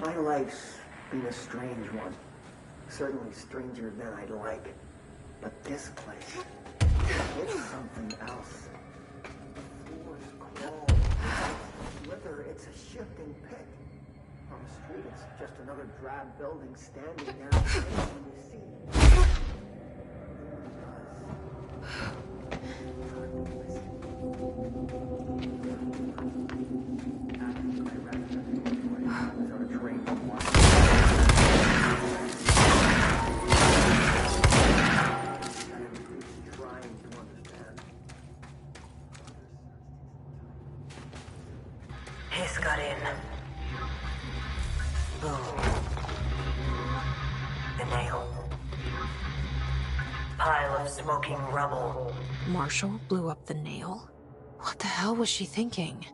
My life's been a strange one. Certainly stranger than I'd like. But this place, it's something else. The floors crawl, slither, it's a shifting pit. On the street, it's just another drab building standing there, waiting to see. He's got in. Boom. The nail. Pile of smoking rubble. Marshall blew up the nail? What the hell was she thinking?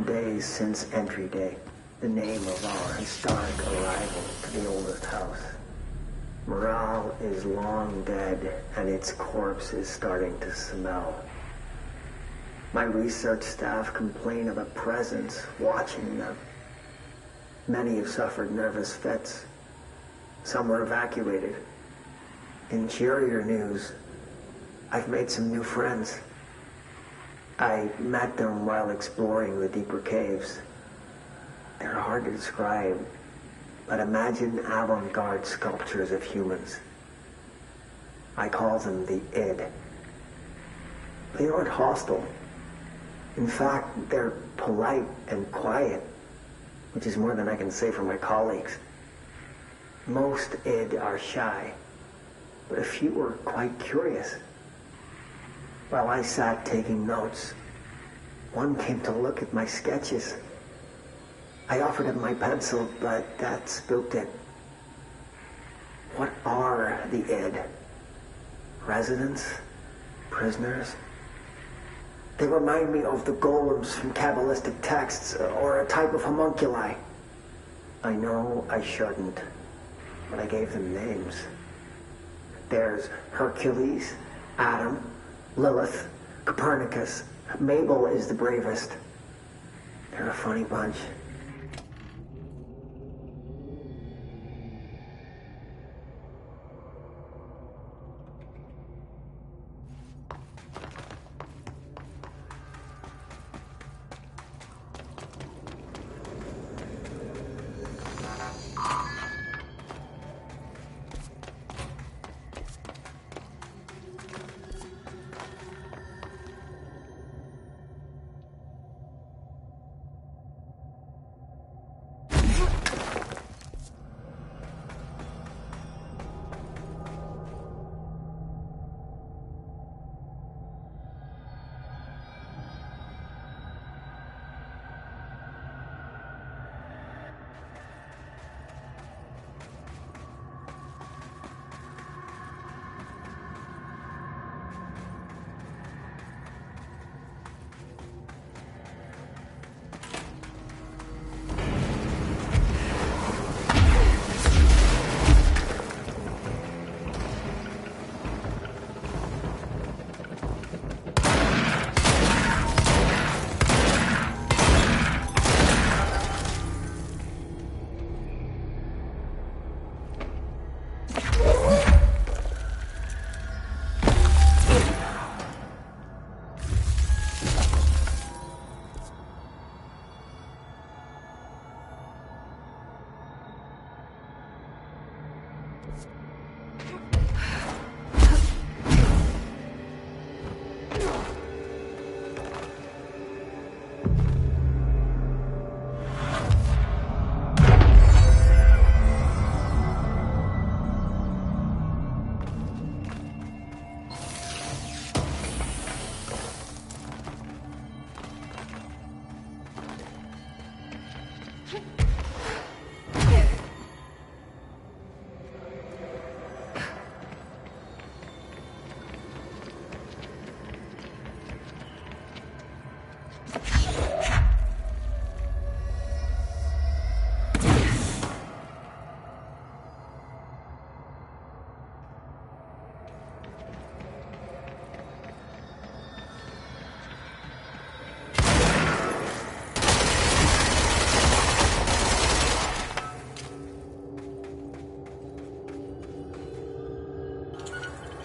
Days since entry day, the name of our historic arrival to the oldest house. Morale is long dead, and its corpse is starting to smell. My research staff complain of a presence watching them. Many have suffered nervous fits. Some were evacuated. In cheerier news, I've made some new friends. I met them while exploring the deeper caves. They're hard to describe, but imagine avant-garde sculptures of humans. I call them the id. They aren't hostile. In fact, they're polite and quiet, which is more than I can say for my colleagues. Most id are shy, but a few are quite curious. While I sat taking notes, one came to look at my sketches. I offered him my pencil, but that spooked it. What are the id? Residents? Prisoners? They remind me of the golems from Kabbalistic texts, or a type of homunculi. I know I shouldn't, but I gave them names. There's Hercules, Adam, Lilith, Copernicus. Mabel is the bravest. They're a funny bunch.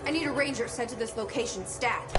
I need a ranger sent to this location stat.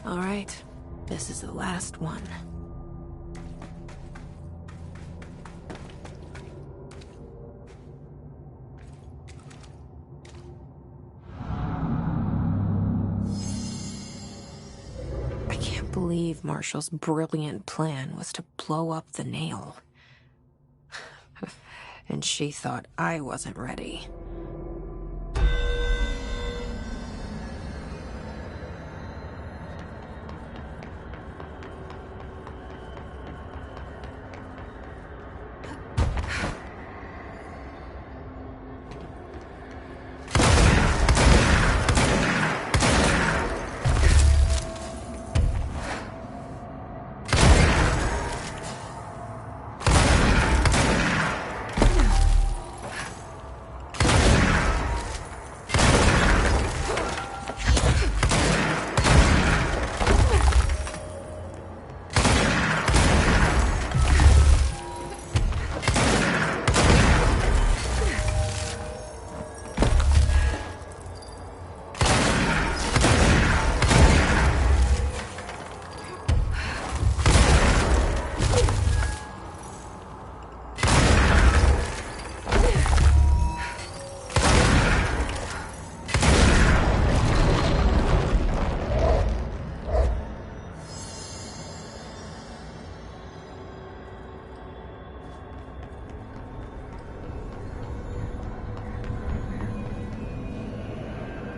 All right, this is the last one. I can't believe Marshall's brilliant plan was to blow up the nail. And she thought I wasn't ready.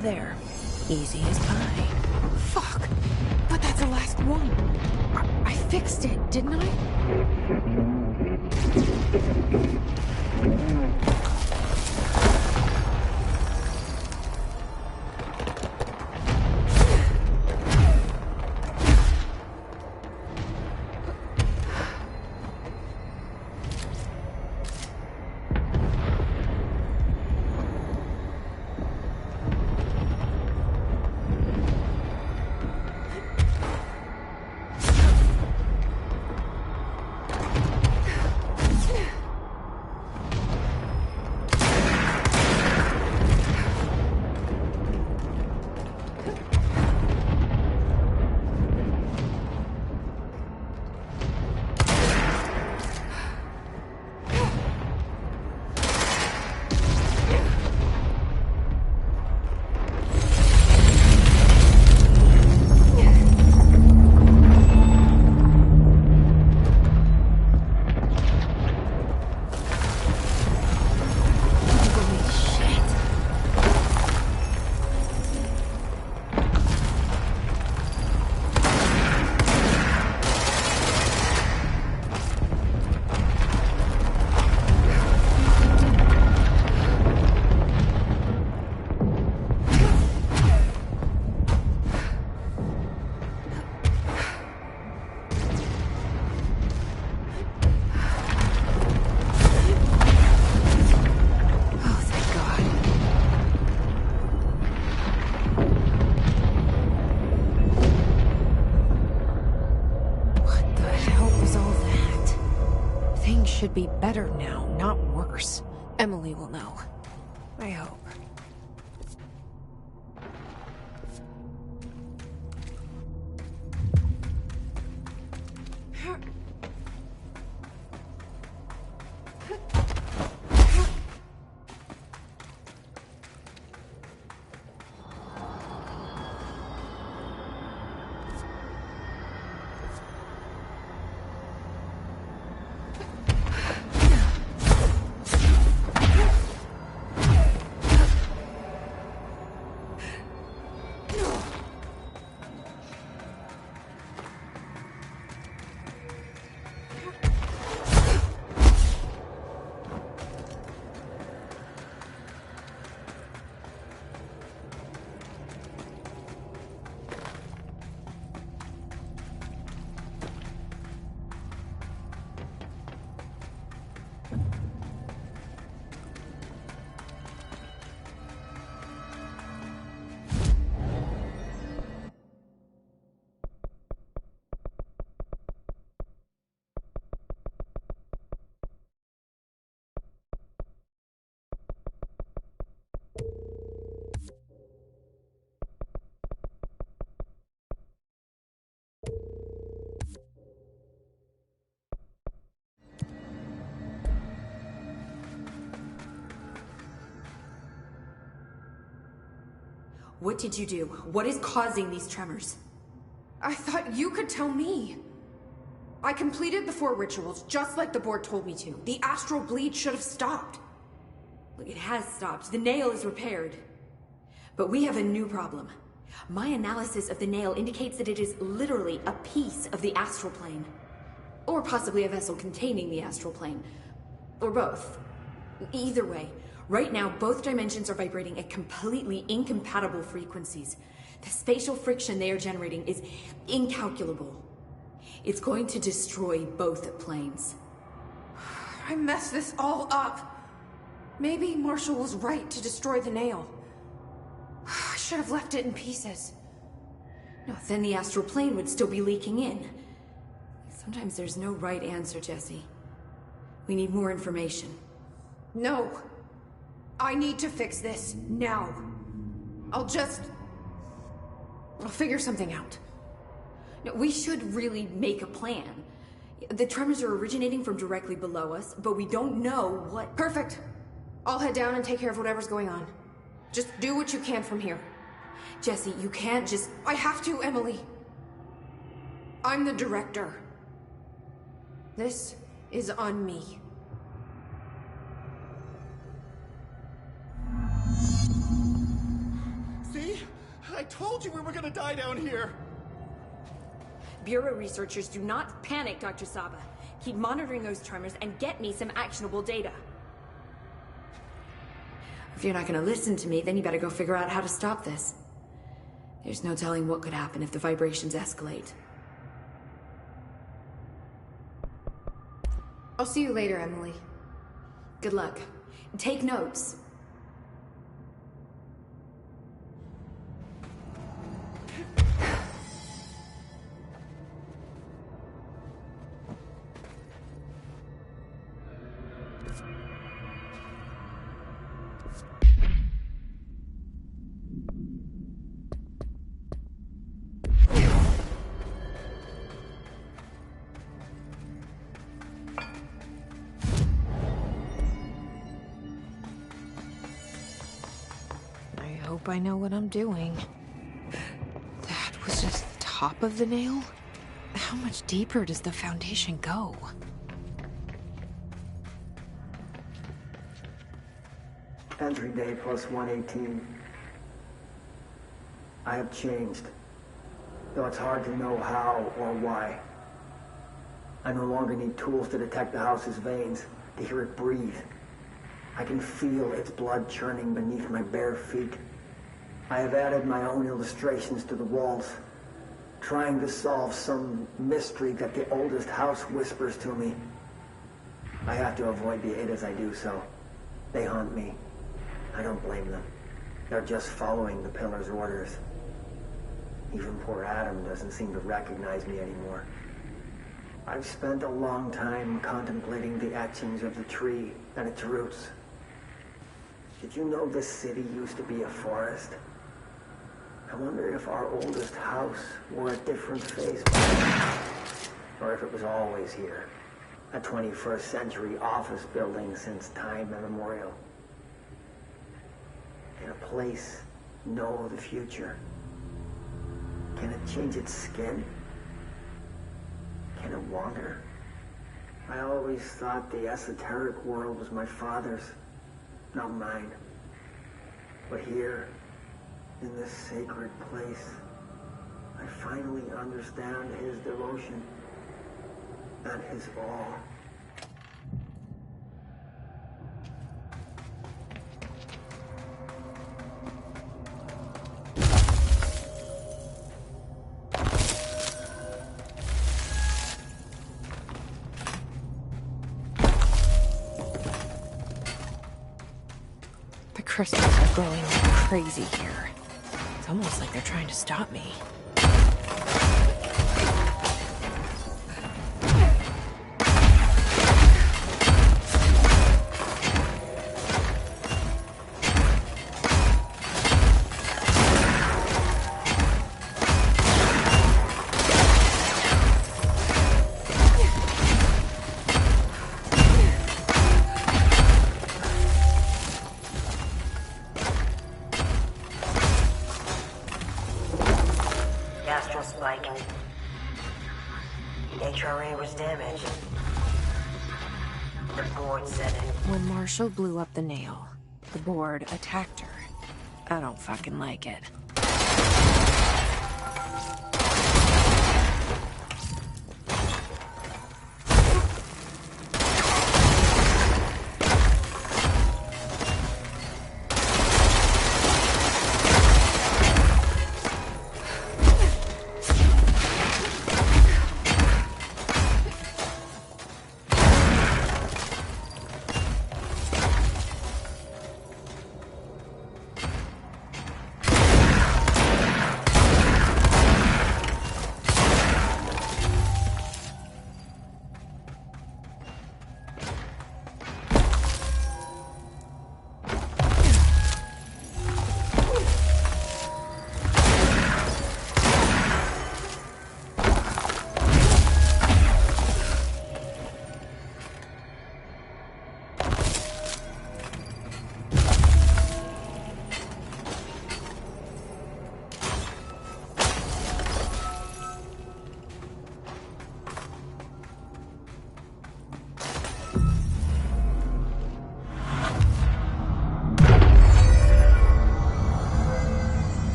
There. Easy as pie. Fuck! But that's the last one. I fixed it, didn't I? Should be better now, not worse. Emily will know. I hope. What did you do? What is causing these tremors? I thought you could tell me. I completed the 4 rituals, just like the board told me to. The astral bleed should have stopped. Look, it has stopped. The nail is repaired. But we have a new problem. My analysis of the nail indicates that it is literally a piece of the astral plane. Or possibly a vessel containing the astral plane. Or both. Either way, right now both dimensions are vibrating at completely incompatible frequencies. The spatial friction they are generating is incalculable. It's going to destroy both planes. I messed this all up. Maybe Marshall was right to destroy the nail. I should have left it in pieces. No, then the astral plane would still be leaking in. Sometimes there's no right answer, Jesse. We need more information. No. I need to fix this now. I'll figure something out. No, we should really make a plan. The tremors are originating from directly below us, but we don't know what... Perfect. I'll head down and take care of whatever's going on. Just do what you can from here. Jesse, you can't just... I have to, Emily. I'm the director. This is on me. See? I told you we were gonna die down here! Bureau researchers, do not panic, Dr. Saba. Keep monitoring those tremors and get me some actionable data. If you're not gonna listen to me, then you better go figure out how to stop this. There's no telling what could happen if the vibrations escalate. I'll see you later, Emily. Good luck. Take notes. I know what I'm doing. That was just the top of the nail? How much deeper does the foundation go? Entry day plus 118. I have changed, though it's hard to know how or why. I no longer need tools to detect the house's veins, to hear it breathe. I can feel its blood churning beneath my bare feet. I have added my own illustrations to the walls, trying to solve some mystery that the oldest house whispers to me. I have to avoid the ITA as I do so. They haunt me. I don't blame them. They're just following the pillar's orders. Even poor Adam doesn't seem to recognize me anymore. I've spent a long time contemplating the etchings of the tree and its roots. Did you know this city used to be a forest? I wonder if our oldest house wore a different face, or if it was always here. A 21st century office building since time immemorial. Can a place know the future? Can it change its skin? Can it wander? I always thought the esoteric world was my father's, not mine. But here, in this sacred place, I finally understand his devotion and his awe. The crystals are growing like crazy here. It's almost like they're trying to stop me. assembly was damaged. The board said it. When Marshall blew up the nail, the board attacked her. I don't fucking like it.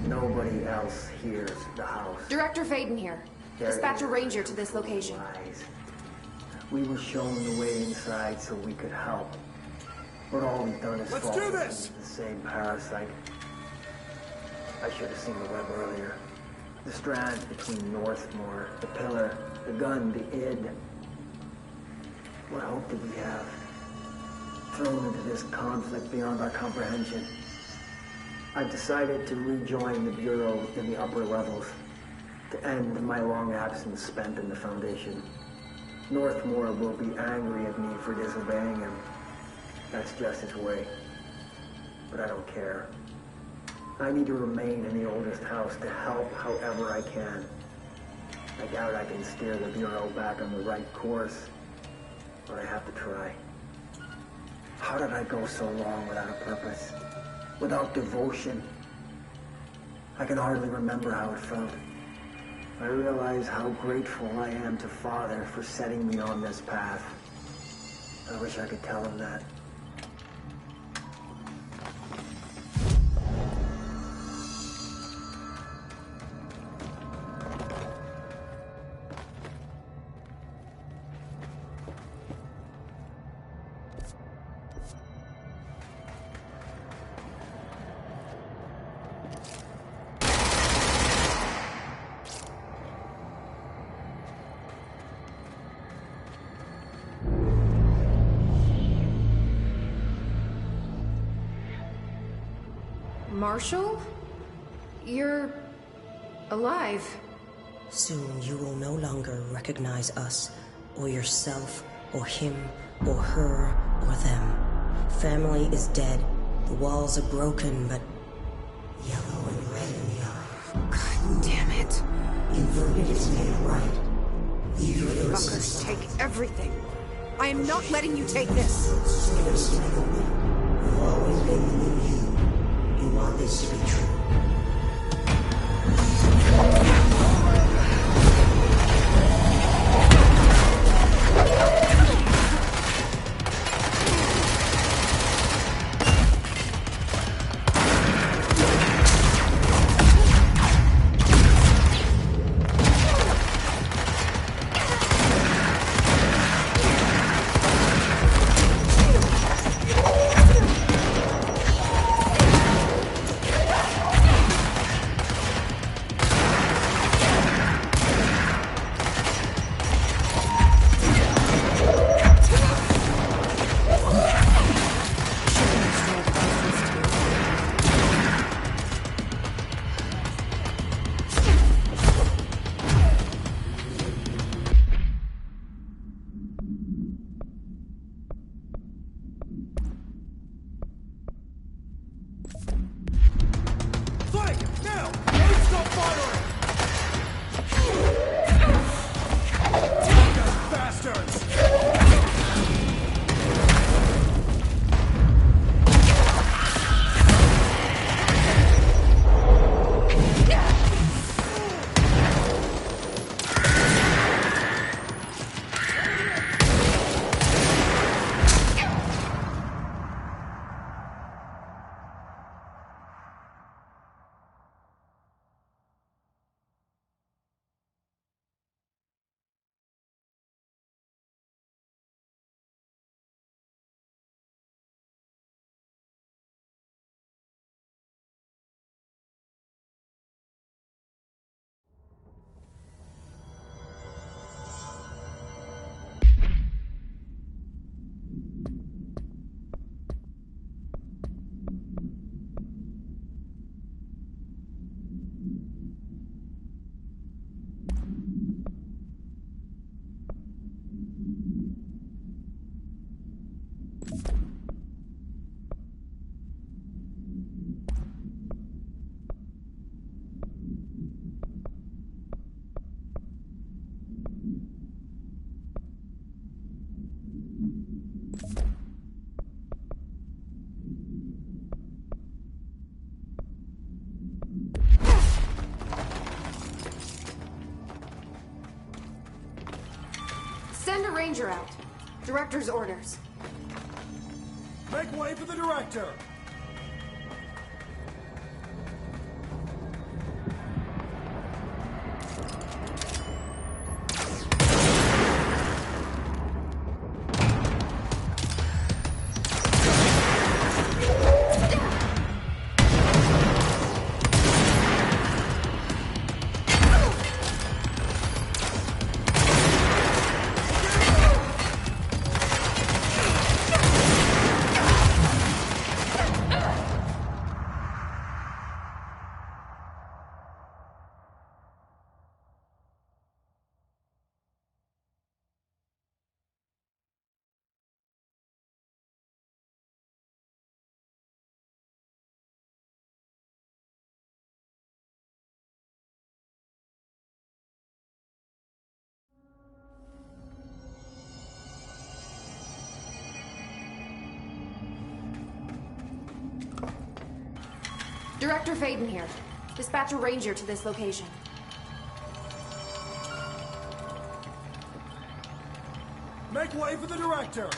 Nobody else hears the house. Director Faden here. Dispatch a ranger to this location. Lies. We were shown the way inside so we could help. But all we've done is Let's fall do this! into the same parasite. I should have seen the web earlier. The strands between Northmore, the pillar, the gun, the id. What hope did we have? Thrown into this conflict beyond our comprehension. I've decided to rejoin the Bureau in the upper levels, to end my long absence spent in the Foundation. Northmore will be angry at me for disobeying him. That's just his way. But I don't care. I need to remain in the oldest house to help however I can. I doubt I can steer the Bureau back on the right course, but I have to try. How did I go so long without a purpose? Without devotion? I can hardly remember how it felt. I realize how grateful I am to Father for setting me on this path. I wish I could tell him that. Marshall? You're alive. Soon you will no longer recognize us, or yourself, or him, or her, or them. Family is dead. The walls are broken, but yellow and red in the eye. God damn it. Inverted is made right. You fuckers take everything. I am not letting you take this. We've always been the new you. You want this to be true. Ranger out. Director's orders. Make way for the director! Director Faden here. Dispatch a ranger to this location. Make way for the director!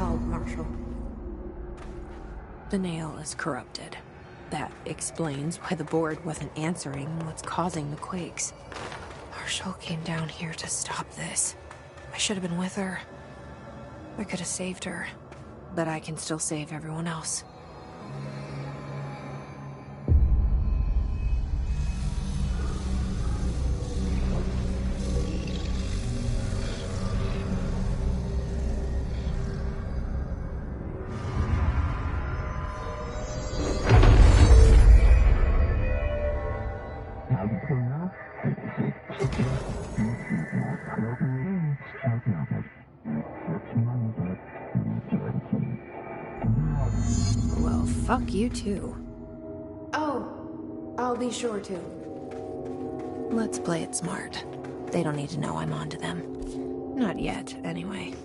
solved, Marshall. The nail is corrupted. That explains why the board wasn't answering what's causing the quakes. Marshall came down here to stop this. I should have been with her. I could have saved her. But I can still save everyone else. Well, fuck you too. Oh, I'll be sure to. Let's play it smart. They don't need to know I'm onto them. Not yet, anyway.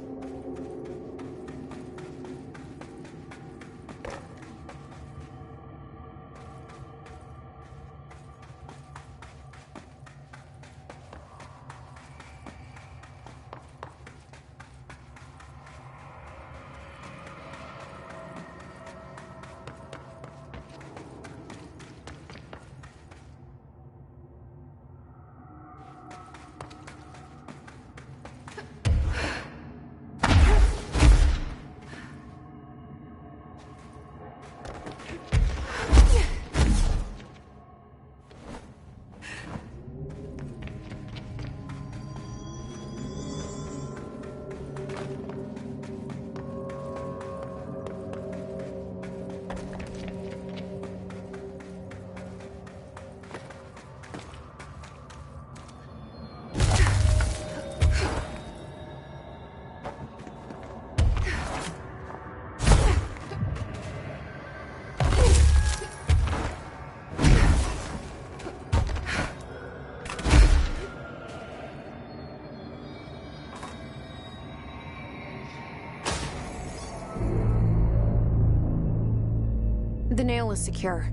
The nail is secure.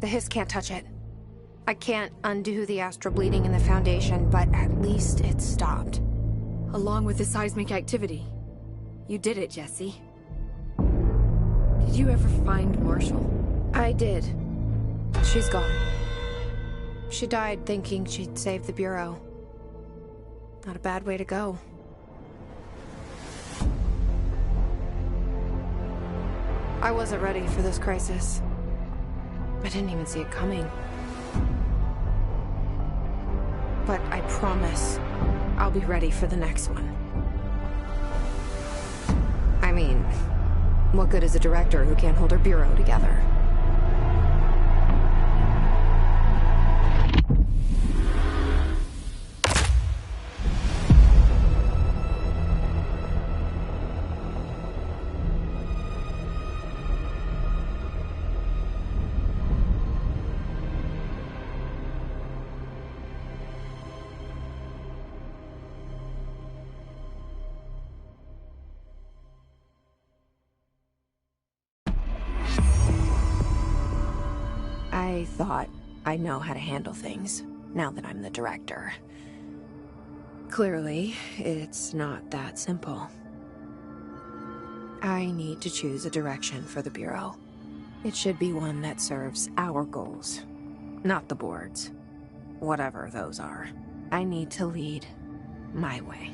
The hiss can't touch it. I can't undo the astral bleeding in the Foundation, but at least it's stopped. Along with the seismic activity. You did it, Jesse. Did you ever find Marshall? I did. She's gone. She died thinking she'd save the Bureau. Not a bad way to go. I wasn't ready for this crisis. I didn't even see it coming. But I promise I'll be ready for the next one. I mean, what good is a director who can't hold her bureau together? I thought I know how to handle things, now that I'm the director. Clearly, it's not that simple. I need to choose a direction for the Bureau. It should be one that serves our goals, not the board's. Whatever those are. I need to lead my way.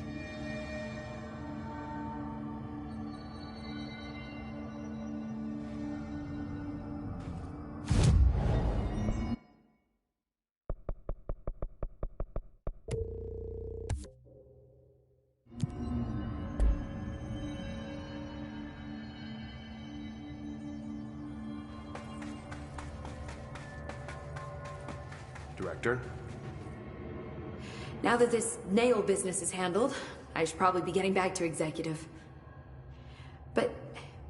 Director? Now that this nail business is handled, I should probably be getting back to executive. But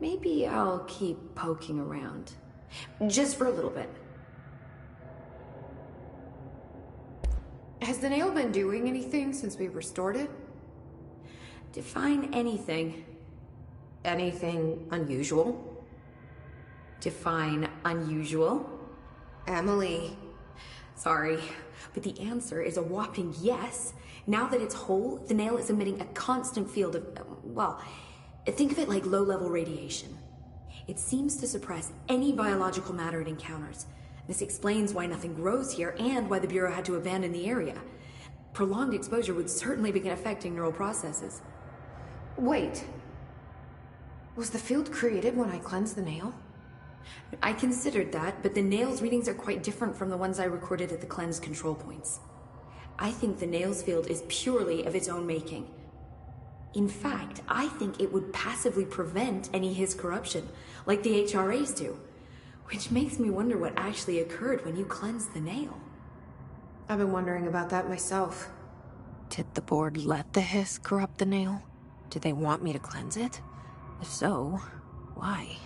maybe I'll keep poking around. Just for a little bit. Has the nail been doing anything since we restored it? Define anything. Anything unusual? Define unusual. Emily. Sorry, but the answer is a whopping yes. Now that it's whole, the nail is emitting a constant field of, well, Think of it like low-level radiation. It seems to suppress any biological matter it encounters. This explains why nothing grows here and why the Bureau had to abandon the area. Prolonged exposure would certainly begin affecting neural processes. Wait. Was the field created when I cleansed the nail? I considered that, but the nail's readings are quite different from the ones I recorded at the cleanse control points. I think the nail's field is purely of its own making. In fact, I think it would passively prevent any His corruption, like the HRAs do. Which makes me wonder what actually occurred when you cleansed the nail. I've been wondering about that myself. Did the board let the hiss corrupt the nail? Did they want me to cleanse it? If so, why?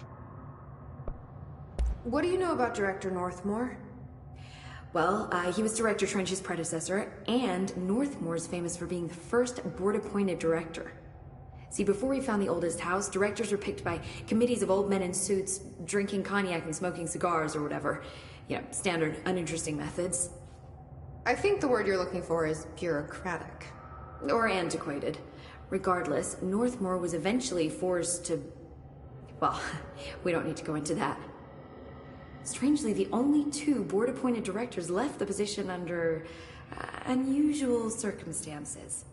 What do you know about Director Northmore? Well, he was Director Trench's predecessor, and Northmore's famous for being the first board-appointed director. See, before we found the oldest house, directors were picked by committees of old men in suits, drinking cognac and smoking cigars or whatever. You know, standard, uninteresting methods. I think the word you're looking for is bureaucratic. Or antiquated. Regardless, Northmore was eventually forced to... Well, we don't need to go into that. Strangely, the only two board-appointed directors left the position under unusual circumstances.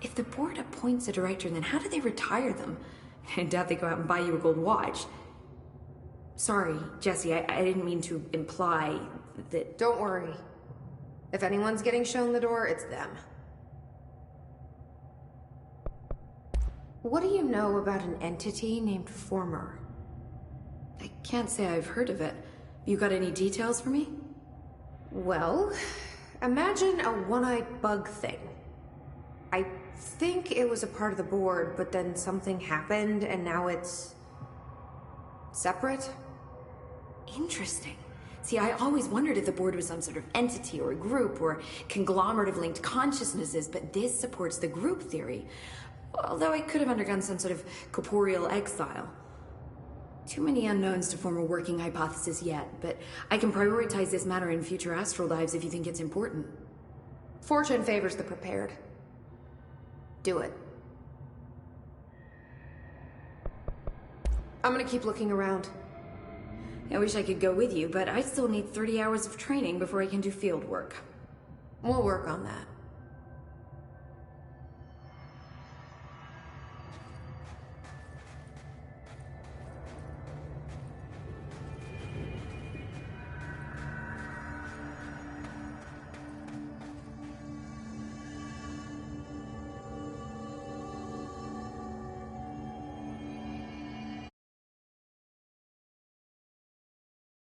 If the board appoints a director, then how do they retire them? I doubt they go out and buy you a gold watch. Sorry, Jesse, I didn't mean to imply that... Don't worry. If anyone's getting shown the door, it's them. What do you know about an entity named Former? I can't say I've heard of it. You got any details for me? Well, imagine a one-eyed bug thing. I think it was a part of the board, but then something happened and now it's... separate? Interesting. See, I always wondered if the board was some sort of entity or a group or conglomerate of linked consciousnesses, but this supports the group theory. Although it could have undergone some sort of corporeal exile. Too many unknowns to form a working hypothesis yet, but I can prioritize this matter in future astral dives if you think it's important. Fortune favors the prepared. Do it. I'm gonna keep looking around. I wish I could go with you, but I still need 30 hours of training before I can do field work. We'll work on that.